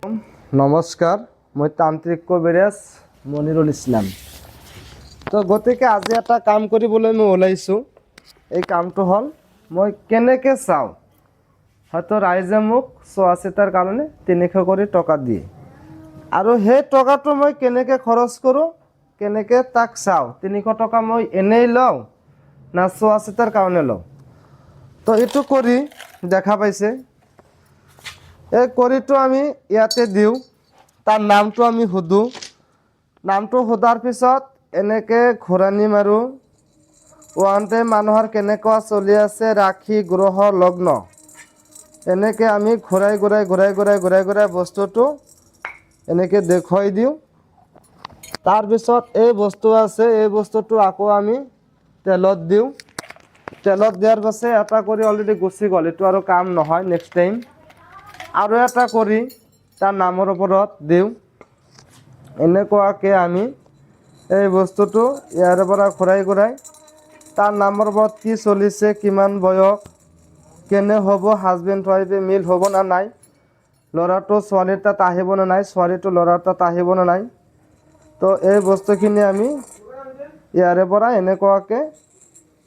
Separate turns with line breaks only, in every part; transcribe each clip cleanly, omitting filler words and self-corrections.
নমস্কাৰ, মই তান্ত্ৰিক কবিৰাজ মনিৰুল ইছলাম। তো গতিকে আজি এটা কাম কৰিবলৈ মই ওলাইছোঁ। এই কামটো হ'ল মই কেনেকৈ চাওঁ, হয়তো ৰাইজে মোক চোৱা চিতাৰ কাৰণে 300 কৰি টকা দিয়ে, আৰু সেই টকাটো মই কেনেকৈ খৰচ কৰোঁ, কেনেকৈ তাক চাওঁ। 300 টকা মই এনেই লওঁ না চোৱা চিতাৰ কাৰণে লওঁ। তো এইটো কৰি দেখা পাইছে, এই কৰিটো আমি ইয়াতে দিওঁ, তাৰ নামটো আমি সোধোঁ। নামটো সোধাৰ পিছত এনেকৈ ঘূৰণি মাৰোঁ। ওৱানতে মানুহৰ কেনেকুৱা চলি আছে, ৰাশি গ্ৰহ লগ্ন, এনেকৈ আমি ঘূৰাই বস্তুটো এনেকৈ দেখুৱাই দিওঁ। তাৰপিছত এই বস্তু আছে, এই বস্তুটো আকৌ আমি তেলত দিওঁ। তেলত দিয়াৰ পাছত এটা কৰি অলৰেডি গুচি গ'ল, এইটো আৰু কাম নহয়। নেক্সট টাইম আৰু এটা কৰি তাৰ নামৰ ওপৰত দিওঁ। এনেকুৱাকৈ আমি এই বস্তুটো ইয়াৰ পৰা ঘূৰাই তাৰ নামৰ ওপৰত কি চলিছে, কিমান বয়স, কেনে হ'ব, হাজবেণ্ড ৱাইফে মিল হ'ব না নাই, ল'ৰাটো ছোৱালীৰ তাত আহিব না নাই, ছোৱালীটো ল'ৰাৰ তাত আহিব না নাই। তো এই বস্তুখিনি আমি ইয়াৰে পৰা এনেকুৱাকৈ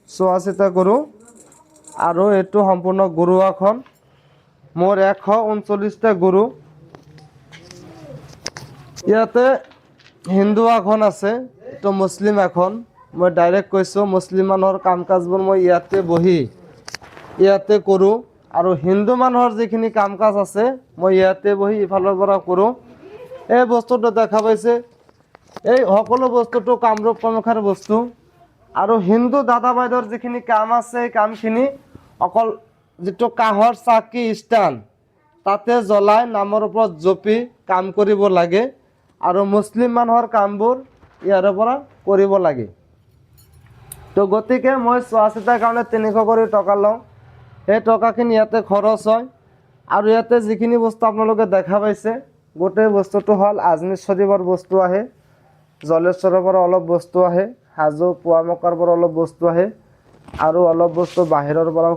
চোৱা চিতা কৰোঁ। আৰু এইটো সম্পূৰ্ণ গুৰু আসন। মোৰ 139টা গুৰু। ইয়াতে হিন্দু আসন আছে, এইটো মুছলিম আসন। মই ডাইৰেক্ট কৈছোঁ, মুছলিম মানুহৰ কাম কাজবোৰ মই ইয়াতে কৰোঁ। আৰু হিন্দু মানুহৰ যিখিনি কাম কাজ আছে মই ইয়াতে বহি ইফালৰ পৰা কৰোঁ। এই বস্তুটো দেখা পাইছে, এই সকলো বস্তুটো কামৰূপ কামাখ্যাৰ বস্তু। আৰু হিন্দু দাদা বাইদেউৰ যিখিনি কাম আছে, এই কামখিনি অকল যিটো কাঁহৰ চাকি ষ্টেণ্ড তাতে জ্বলাই নামৰ ওপৰত জপি কাম কৰিব লাগে। আৰু মুছলিম মানুহৰ কামবোৰ ইয়াৰে পৰা কৰিব লাগে। তো গতিকে মই চোৱা চিতাৰ কাৰণে 300 কৰি টকা লওঁ। সেই টকাখিনি ইয়াতে খৰচ হয়। আৰু ইয়াতে যিখিনি বস্তু আপোনালোকে দেখা পাইছে, গোটেই বস্তুটো হ'ল আজমিৰ শৰীফৰ বস্তু আহে, জলেশ্বৰৰ পৰা অলপ বস্তু আহে, হাজো পোৱামক্কাৰ পৰা অলপ বস্তু আহে, আৰু অলপ বস্তু বাহিৰৰ পৰাও